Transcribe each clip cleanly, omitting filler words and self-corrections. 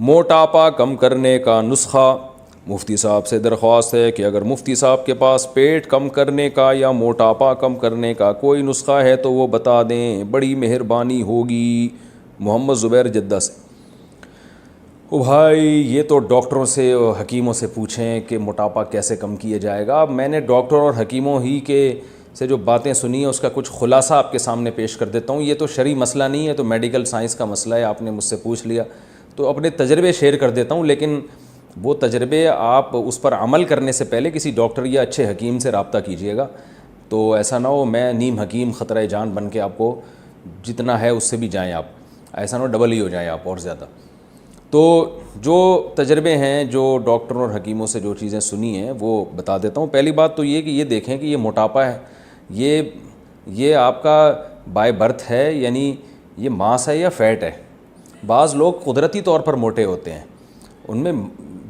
موٹاپا کم کرنے کا نسخہ. مفتی صاحب سے درخواست ہے کہ اگر مفتی صاحب کے پاس پیٹ کم کرنے کا یا موٹاپا کم کرنے کا کوئی نسخہ ہے تو وہ بتا دیں، بڑی مہربانی ہوگی. محمد زبیر جدہ سے. او بھائی یہ تو ڈاکٹروں سے اور حکیموں سے پوچھیں کہ موٹاپا کیسے کم کیا جائے گا. اب میں نے ڈاکٹر اور حکیموں ہی کے سے جو باتیں سنی ہیں اس کا کچھ خلاصہ آپ کے سامنے پیش کر دیتا ہوں. یہ تو شرعی مسئلہ نہیں ہے، تو میڈیکل سائنس کا مسئلہ ہے. آپ نے مجھ سے پوچھ لیا تو اپنے تجربے شیئر کر دیتا ہوں، لیکن وہ تجربے آپ اس پر عمل کرنے سے پہلے کسی ڈاکٹر یا اچھے حکیم سے رابطہ کیجیے گا. تو ایسا نہ ہو میں نیم حکیم خطرہ جان بن کے آپ کو جتنا ہے اس سے بھی جائیں آپ، ایسا نہ ہو ڈبل ہی ہو جائیں آپ اور زیادہ. تو جو تجربے ہیں، جو ڈاکٹروں اور حکیموں سے جو چیزیں سنی ہیں وہ بتا دیتا ہوں. پہلی بات تو یہ کہ یہ دیکھیں کہ یہ موٹاپا ہے یہ آپ کا بائی برتھ ہے، یعنی یہ ماس ہے یا فیٹ ہے. بعض لوگ قدرتی طور پر موٹے ہوتے ہیں، ان میں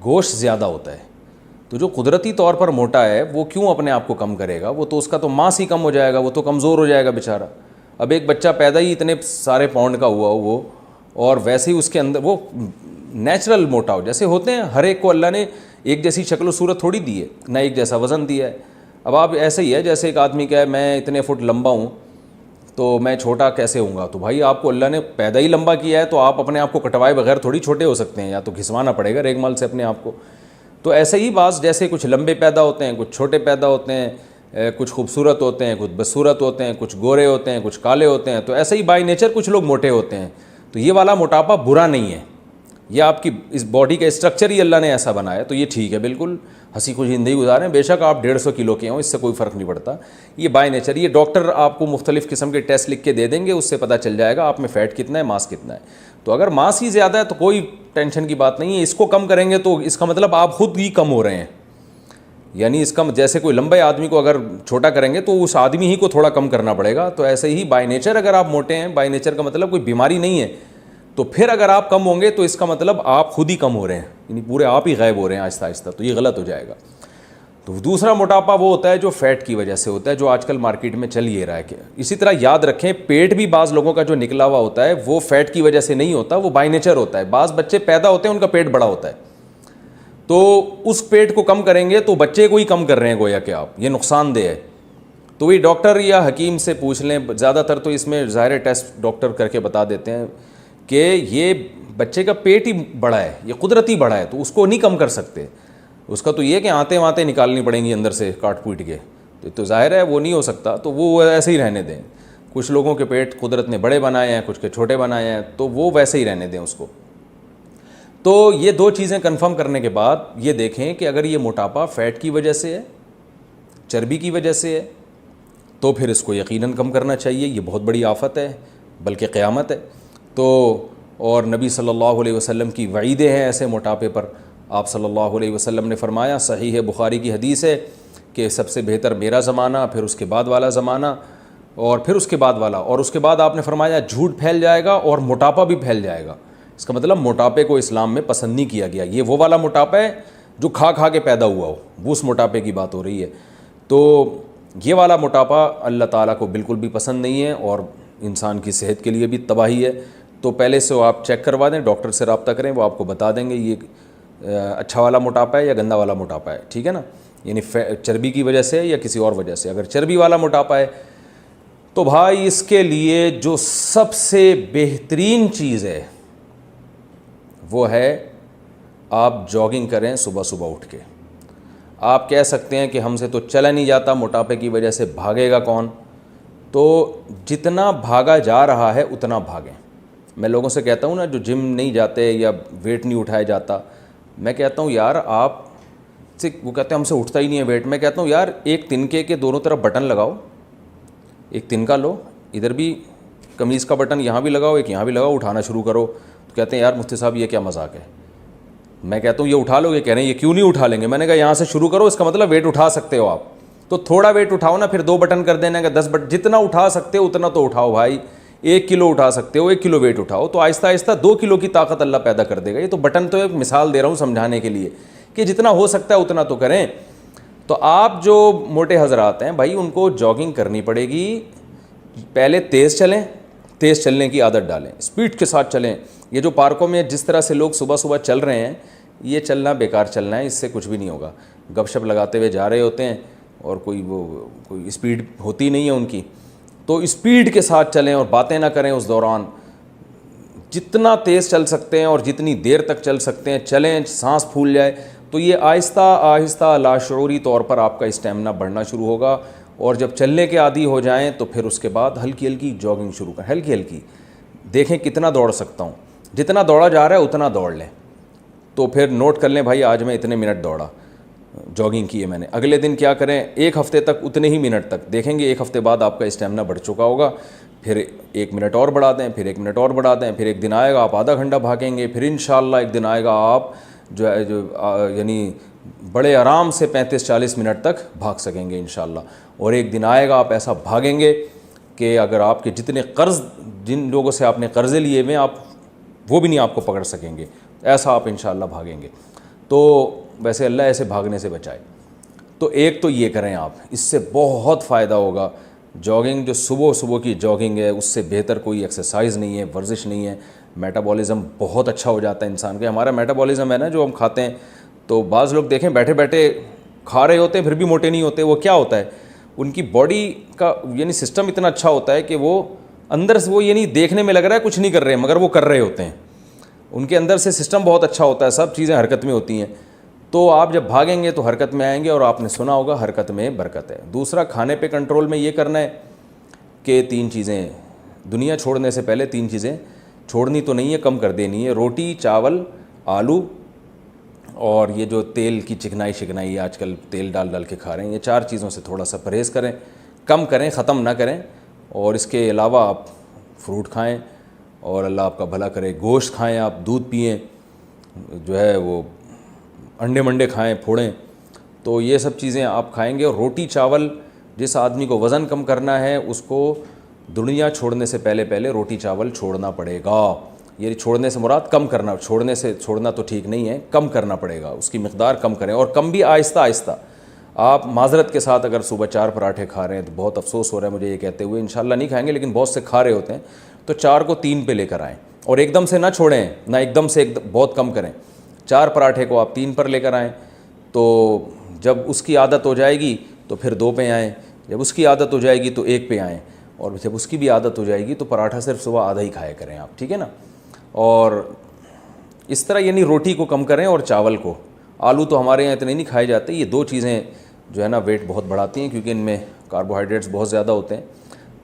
گوشت زیادہ ہوتا ہے. تو جو قدرتی طور پر موٹا ہے وہ کیوں اپنے آپ کو کم کرے گا؟ وہ تو اس کا تو ماس ہی کم ہو جائے گا، وہ تو کمزور ہو جائے گا بیچارہ. اب ایک بچہ پیدا ہی اتنے سارے پاؤنڈ کا ہوا وہ، اور ویسے ہی اس کے اندر وہ نیچرل موٹا ہو جیسے ہوتے ہیں. ہر ایک کو اللہ نے ایک جیسی شکل و صورت تھوڑی دی ہے، نہ ایک جیسا وزن دیا ہے. اب آپ ایسے ہی ہے جیسے ایک آدمی کا ہے میں اتنے فٹ لمبا ہوں تو میں چھوٹا کیسے ہوں گا؟ تو بھائی آپ کو اللہ نے پیدا ہی لمبا کیا ہے تو آپ اپنے آپ کو کٹوائے بغیر تھوڑی چھوٹے ہو سکتے ہیں، یا تو گھسوانا پڑے گا ریگ مال سے اپنے آپ کو. تو ایسے ہی بعض جیسے کچھ لمبے پیدا ہوتے ہیں، کچھ چھوٹے پیدا ہوتے ہیں، کچھ خوبصورت ہوتے ہیں، کچھ بدصورت ہوتے ہیں، کچھ گورے ہوتے ہیں، کچھ کالے ہوتے ہیں. تو ایسے ہی بائی نیچر کچھ لوگ موٹے ہوتے ہیں. تو یہ والا موٹاپا برا نہیں ہے، یہ آپ کی اس باڈی کا اسٹرکچر ہی اللہ نے ایسا بنایا تو یہ ٹھیک ہے، بالکل ہنسی خوشی زندگی گزاریں. بے شک آپ 150 کلو کے ہوں، اس سے کوئی فرق نہیں پڑتا. یہ بائی نیچر. یہ ڈاکٹر آپ کو مختلف قسم کے ٹیسٹ لکھ کے دے دیں گے، اس سے پتہ چل جائے گا آپ میں فیٹ کتنا ہے، ماس کتنا ہے. تو اگر ماس ہی زیادہ ہے تو کوئی ٹینشن کی بات نہیں ہے. اس کو کم کریں گے تو اس کا مطلب آپ خود ہی کم ہو رہے ہیں. یعنی اس کا جیسے کوئی لمبے آدمی کو اگر چھوٹا کریں گے تو اس آدمی ہی کو تھوڑا کم کرنا پڑے گا. تو ایسے ہی بائی نیچر اگر آپ موٹے ہیں، بائی نیچر کا مطلب کوئی بیماری نہیں ہے، تو پھر اگر آپ کم ہوں گے تو اس کا مطلب آپ خود ہی کم ہو رہے ہیں، یعنی پورے آپ ہی غائب ہو رہے ہیں آہستہ آہستہ. تو یہ غلط ہو جائے گا. تو دوسرا موٹاپا وہ ہوتا ہے جو فیٹ کی وجہ سے ہوتا ہے، جو آج کل مارکیٹ میں چل یہ رہا ہے. کہ اسی طرح یاد رکھیں پیٹ بھی بعض لوگوں کا جو نکلا ہوا ہوتا ہے وہ فیٹ کی وجہ سے نہیں ہوتا، وہ بائی نیچر ہوتا ہے. بعض بچے پیدا ہوتے ہیں ان کا پیٹ بڑا ہوتا ہے، تو اس پیٹ کو کم کریں گے تو بچے کو ہی کم کر رہے ہیں گویا کہ آپ، یہ نقصان دہ ہے. تو وہی ڈاکٹر یا حکیم سے پوچھ لیں. زیادہ تر تو اس میں ظاہر ٹیسٹ ڈاکٹر کر کے بتا دیتے ہیں کہ یہ بچے کا پیٹ ہی بڑا ہے، یہ قدرتی بڑا ہے، تو اس کو نہیں کم کر سکتے. اس کا تو یہ کہ آتے واتے نکالنی پڑیں گی اندر سے کاٹ پیٹ کے، تو ظاہر ہے وہ نہیں ہو سکتا. تو وہ ایسے ہی رہنے دیں. کچھ لوگوں کے پیٹ قدرت نے بڑے بنائے ہیں، کچھ کے چھوٹے بنائے ہیں، تو وہ ویسے ہی رہنے دیں اس کو. تو یہ دو چیزیں کنفرم کرنے کے بعد یہ دیکھیں کہ اگر یہ موٹاپا فیٹ کی وجہ سے ہے، چربی کی وجہ سے ہے، تو پھر اس کو یقیناً کم کرنا چاہیے. یہ بہت بڑی آفت ہے، بلکہ قیامت ہے. تو اور نبی صلی اللہ علیہ وسلم کی وعیدیں ہیں ایسے موٹاپے پر. آپ صلی اللہ علیہ وسلم نے فرمایا، صحیح ہے بخاری کی حدیث ہے، کہ سب سے بہتر میرا زمانہ، پھر اس کے بعد والا زمانہ، اور پھر اس کے بعد والا، اور اس کے بعد آپ نے فرمایا جھوٹ پھیل جائے گا اور موٹاپا بھی پھیل جائے گا. اس کا مطلب موٹاپے کو اسلام میں پسند نہیں کیا گیا. یہ وہ والا موٹاپا ہے جو کھا کھا کے پیدا ہوا ہو، وہ اس موٹاپے کی بات ہو رہی ہے. تو یہ والا موٹاپا اللہ تعالیٰ کو بالکل بھی پسند نہیں ہے، اور انسان کی صحت کے لیے بھی تباہی ہے. تو پہلے سے وہ آپ چیک کروا دیں، ڈاکٹر سے رابطہ کریں، وہ آپ کو بتا دیں گے یہ اچھا والا موٹاپا ہے یا گندا والا موٹاپا ہے. ٹھیک ہے نا؟ یعنی چربی کی وجہ سے یا کسی اور وجہ سے. اگر چربی والا موٹاپا ہے تو بھائی اس کے لیے جو سب سے بہترین چیز ہے وہ ہے آپ جاگنگ کریں صبح صبح اٹھ کے. آپ کہہ سکتے ہیں کہ ہم سے تو چلا نہیں جاتا موٹاپے کی وجہ سے، بھاگے گا کون؟ تو جتنا بھاگا جا رہا ہے اتنا بھاگیں. میں لوگوں سے کہتا ہوں نا جو جم نہیں جاتے یا ویٹ نہیں اٹھایا جاتا، میں کہتا ہوں یار آپ سے، وہ کہتے ہیں ہم سے اٹھتا ہی نہیں ہے ویٹ. میں کہتا ہوں یار ایک تنکے کے دونوں طرف بٹن لگاؤ، ایک تنکا لو، ادھر بھی قمیض کا بٹن یہاں بھی لگاؤ، ایک یہاں بھی لگاؤ، اٹھانا شروع کرو. تو کہتے ہیں یار مفتی صاحب یہ کیا مذاق ہے؟ میں کہتا ہوں یہ اٹھا لو گے؟ کہہ رہے ہیں یہ کیوں نہیں اٹھا لیں گے؟ میں نے کہا یہاں سے شروع کرو، اس کا مطلب ویٹ اٹھا سکتے ہو آپ. تو تھوڑا ویٹ اٹھاؤ نا، پھر 2 بٹن کر دینا کہ 10 بٹن، جتنا اٹھا سکتے ہو اتنا تو اٹھاؤ بھائی. 1 کلو اٹھا سکتے ہو، 1 کلو ویٹ اٹھاؤ، تو آہستہ آہستہ 2 کلو کی طاقت اللہ پیدا کر دے گا. یہ تو بٹن تو ایک مثال دے رہا ہوں سمجھانے کے لیے کہ جتنا ہو سکتا ہے اتنا تو کریں. تو آپ جو موٹے حضرات ہیں بھائی ان کو جاگنگ کرنی پڑے گی. پہلے تیز چلیں، تیز چلنے کی عادت ڈالیں, اسپیڈ کے ساتھ چلیں. یہ جو پارکوں میں جس طرح سے لوگ صبح صبح چل رہے ہیں, یہ چلنا بیکار چلنا ہے, اس سے کچھ بھی نہیں ہوگا. گپ شپ لگاتے ہوئے جا رہے ہوتے ہیں اور کوئی اسپیڈ ہوتی نہیں ہے ان کی, تو اسپیڈ کے ساتھ چلیں اور باتیں نہ کریں اس دوران. جتنا تیز چل سکتے ہیں اور جتنی دیر تک چل سکتے ہیں چلیں, سانس پھول جائے تو یہ آہستہ آہستہ لاشعوری طور پر آپ کا اسٹیمنا بڑھنا شروع ہوگا. اور جب چلنے کے عادی ہو جائیں تو پھر اس کے بعد ہلکی ہلکی جاگنگ شروع کریں, ہلکی ہلکی. دیکھیں کتنا دوڑ سکتا ہوں, جتنا دوڑا جا رہا ہے اتنا دوڑ لیں. تو پھر نوٹ کر لیں بھائی آج میں اتنے منٹ دوڑا, جاگنگ کی ہے میں نے. اگلے دن کیا کریں, ایک ہفتے تک اتنے ہی منٹ تک, دیکھیں گے ایک ہفتے بعد آپ کا اسٹیمنا بڑھ چکا ہوگا. پھر 1 منٹ اور بڑھا دیں, پھر 1 منٹ اور بڑھا دیں, پھر ایک دن آئے گا آپ آدھا گھنٹہ بھاگیں گے, پھر انشاءاللہ ایک دن آئے گا آپ یعنی بڑے آرام سے 35-40 منٹ تک بھاگ سکیں گے انشاءاللہ. اور ایک دن آئے گا آپ ایسا بھاگیں گے کہ اگر آپ کے جتنے قرض, جن لوگوں سے آپ نے قرضے لیے ہوئے آپ وہ بھی نہیں آپ کو پکڑ سکیں گے, ایسا آپ انشاءاللہ بھاگیں گے. تو ویسے اللہ ایسے بھاگنے سے بچائے. تو ایک تو یہ کریں آپ, اس سے بہت فائدہ ہوگا. جاگنگ جو صبح کی جاگنگ ہے اس سے بہتر کوئی ایکسرسائز نہیں ہے, ورزش نہیں ہے. میٹابولزم بہت اچھا ہو جاتا ہے انسان کا. ہمارا میٹابولزم ہے نا جو ہم کھاتے ہیں, تو بعض لوگ دیکھیں بیٹھے بیٹھے کھا رہے ہوتے ہیں پھر بھی موٹے نہیں ہوتے. وہ کیا ہوتا ہے, ان کی باڈی کا یعنی سسٹم اتنا اچھا ہوتا ہے کہ وہ اندر سے وہ یعنی دیکھنے میں لگ رہا ہے کچھ نہیں کر رہے ہیں مگر وہ کر رہے ہوتے ہیں. ان کے اندر سے سسٹم بہت اچھا ہوتا ہے, سب چیزیں حرکت میں ہوتی ہیں. تو آپ جب بھاگیں گے تو حرکت میں آئیں گے, اور آپ نے سنا ہوگا حرکت میں برکت ہے. دوسرا, کھانے پہ کنٹرول میں یہ کرنا ہے کہ 3 چیزیں دنیا چھوڑنے سے پہلے 3 چیزیں چھوڑنی تو نہیں ہے, کم کر دینی ہے. روٹی, چاول, آلو, اور یہ جو تیل کی چکنائی آج کل تیل ڈال کے کھا رہے ہیں, یہ 4 چیزوں سے تھوڑا سا پرہیز کریں, کم کریں, ختم نہ کریں. اور اس کے علاوہ آپ فروٹ کھائیں اور اللہ آپ کا بھلا کرے, گوشت کھائیں, آپ دودھ پئیں, جو ہے وہ انڈے منڈے کھائیں, پھوڑیں. تو یہ سب چیزیں آپ کھائیں گے. اور روٹی چاول, جس آدمی کو وزن کم کرنا ہے اس کو دنیا چھوڑنے سے پہلے روٹی چاول چھوڑنا پڑے گا. یہ چھوڑنے سے مراد کم کرنا, چھوڑنا تو ٹھیک نہیں ہے, کم کرنا پڑے گا, اس کی مقدار کم کریں. اور کم بھی آہستہ آہستہ. آپ معذرت کے ساتھ اگر صبح 4 پراٹھے کھا رہے ہیں تو بہت افسوس ہو رہا ہے مجھے یہ کہتے ہوئے, انشاءاللہ نہیں کھائیں گے لیکن بہت سے کھا رہے ہوتے ہیں, تو 4 کو 3 پہ لے کر آئیں. اور ایک دم سے نہ چھوڑیں, نہ ایک دم سے بہت کم کریں. 4 پراٹھے کو آپ 3 پر لے کر آئیں. تو جب اس کی عادت ہو جائے گی تو پھر 2 پہ آئیں, جب اس کی عادت ہو جائے گی تو 1 پہ آئیں, اور جب اس کی بھی عادت ہو جائے گی تو پراٹھا صرف صبح آدھا ہی کھایا کریں آپ, ٹھیک ہے نا. اور اس طرح یعنی روٹی کو کم کریں اور چاول کو. آلو تو ہمارے یہاں اتنے نہیں کھائے جاتے. یہ 2 چیزیں جو ہے نا ویٹ بہت بڑھاتی ہیں کیونکہ ان میں کاربوہائیڈریٹس بہت زیادہ ہوتے ہیں.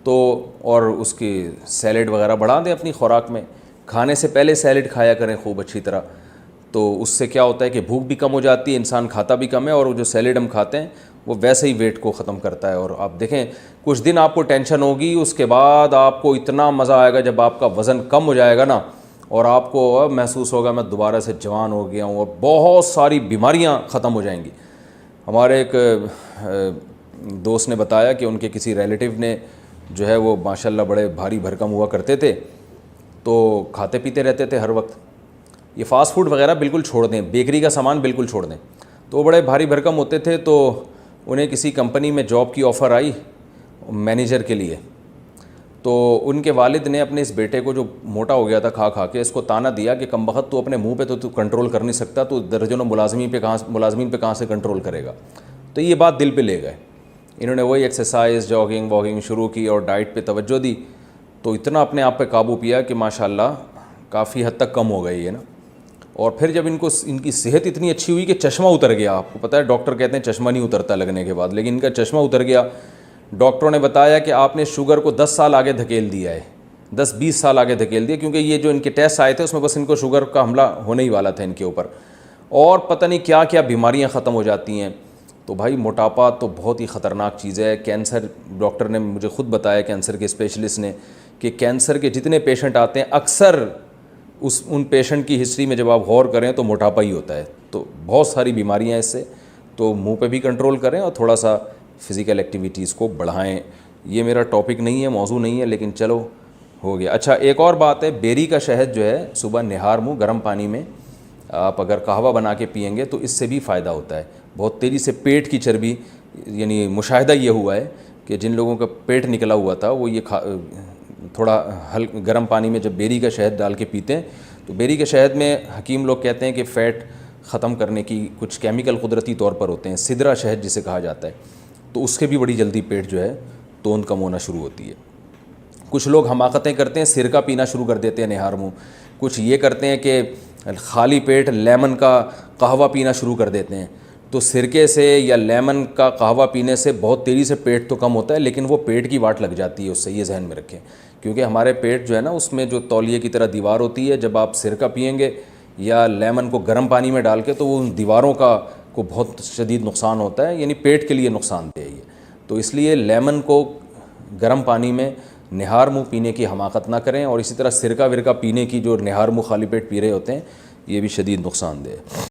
تو اور اس کی سیلیڈ وغیرہ بڑھا دیں اپنی خوراک میں. کھانے سے پہلے سیلیڈ کھایا کریں خوب اچھی طرح. تو اس سے کیا ہوتا ہے کہ بھوک بھی کم ہو جاتی ہے, انسان کھاتا بھی کم ہے, اور وہ جو سیلیڈ ہم کھاتے ہیں وہ ویسے ہی ویٹ کو ختم کرتا ہے. اور آپ دیکھیں کچھ دن آپ کو ٹینشن ہوگی, اس کے بعد آپ کو اتنا مزہ آئے گا جب آپ کا وزن کم ہو جائے گا نا, اور آپ کو محسوس ہوگا میں دوبارہ سے جوان ہو گیا ہوں, اور بہت ساری بیماریاں ختم ہو جائیں گی. ہمارے ایک دوست نے بتایا کہ ان کے کسی ریلیٹیو نے جو ہے وہ ماشاءاللہ بڑے بھاری بھرکم ہوا کرتے تھے, تو کھاتے پیتے رہتے تھے ہر وقت. یہ فاسٹ فوڈ وغیرہ بالکل چھوڑ دیں, بیکری کا سامان بالکل چھوڑ دیں. تو وہ بڑے بھاری بھرکم ہوتے تھے, تو انہیں کسی کمپنی میں جاب کی آفر آئی مینیجر کے لیے. تو ان کے والد نے اپنے اس بیٹے کو جو موٹا ہو گیا تھا کھا کے, اس کو طعنہ دیا کہ کم بخت تو اپنے منہ پہ تو کنٹرول کر نہیں سکتا, تو درجنوں ملازمین پہ کہاں سے کنٹرول کرے گا. تو یہ بات دل پہ لے گئے. انہوں نے وہی ایکسرسائز جاگنگ واگنگ شروع کی اور ڈائٹ پہ توجہ دی, تو اتنا اپنے آپ پہ قابو پیا کہ ماشاءاللہ کافی حد تک کم ہو گئی ہے نا. اور پھر جب ان کی صحت اتنی اچھی ہوئی کہ چشمہ اتر گیا. آپ کو پتہ ہے ڈاکٹر کہتے ہیں چشمہ نہیں اترتا لگنے کے بعد, لیکن ان کا چشمہ اتر گیا. ڈاکٹروں نے بتایا کہ آپ نے شوگر کو 10 سال آگے دھکیل دیا ہے, 10-20 سال آگے دھکیل دیا, کیونکہ یہ جو ان کے ٹیسٹ آئے تھے اس میں بس ان کو شوگر کا حملہ ہونے ہی والا تھا ان کے اوپر, اور پتہ نہیں کیا کیا بیماریاں ختم ہو جاتی ہیں. تو بھائی موٹاپا تو بہت ہی خطرناک چیز ہے. کینسر, ڈاکٹر نے مجھے خود بتایا, کینسر کے اسپیشلسٹ نے, کہ کینسر کے جتنے پیشنٹ آتے ہیں اکثر ان پیشنٹ کی ہسٹری میں جب آپ غور کریں تو موٹاپا ہی ہوتا ہے. تو بہت ساری بیماریاں ہیں اس سے. تو منہ پہ بھی کنٹرول کریں اور تھوڑا سا فزیکل ایکٹیویٹیز کو بڑھائیں. یہ میرا ٹاپک نہیں ہے, موضوع نہیں ہے, لیکن چلو ہو گیا. اچھا ایک اور بات ہے, بیری کا شہد جو ہے صبح نہار منہ گرم پانی میں آپ اگر قہوہ بنا کے پئیں گے تو اس سے بھی فائدہ ہوتا ہے. بہت تیزی سے پیٹ کی چربی, یعنی مشاہدہ یہ ہوا ہے کہ جن لوگوں کا پیٹ نکلا ہوا تھا وہ یہ تھوڑا گرم پانی میں جب بیری کا شہد ڈال کے پیتے ہیں تو بیری کے شہد میں حکیم لوگ کہتے ہیں کہ فیٹ ختم کرنے کی کچھ کیمیکل قدرتی طور پر ہوتے ہیں، سدرا شہد جسے کہا جاتا ہے، تو اس سے بھی بڑی جلدی پیٹ جو ہے توند کم ہونا شروع ہوتی ہے۔ کچھ لوگ حماقتیں کرتے ہیں، سرکہ پینا شروع کر دیتے ہیں نہار منہ، کچھ یہ کرتے ہیں کہ خالی پیٹ لیمن کا قہوہ پینا شروع کر دیتے ہیں۔ تو سرکے سے یا لیمن کا قہوہ پینے سے بہت تیزی سے پیٹ تو کم ہوتا ہے، لیکن وہ پیٹ کی واٹ لگ جاتی ہے اس سے، یہ ذہن میں رکھیں، کیونکہ ہمارے پیٹ جو ہے نا اس میں جو تولیے کی طرح دیوار ہوتی ہے، جب آپ سرکہ پئیں گے یا لیمن کو گرم پانی میں ڈال کے تو وہ ان دیواروں کو بہت شدید نقصان ہوتا ہے، یعنی پیٹ کے لیے نقصان دہ ہے یہ۔ تو اس لیے لیمن کو گرم پانی میں نہار منہ پینے کی حماقت نہ کریں، اور اسی طرح سرکہ ورکہ پینے کی جو نہار منہ خالی پیٹ پی رہے ہوتے ہیں یہ بھی شدید نقصان دہ ہے۔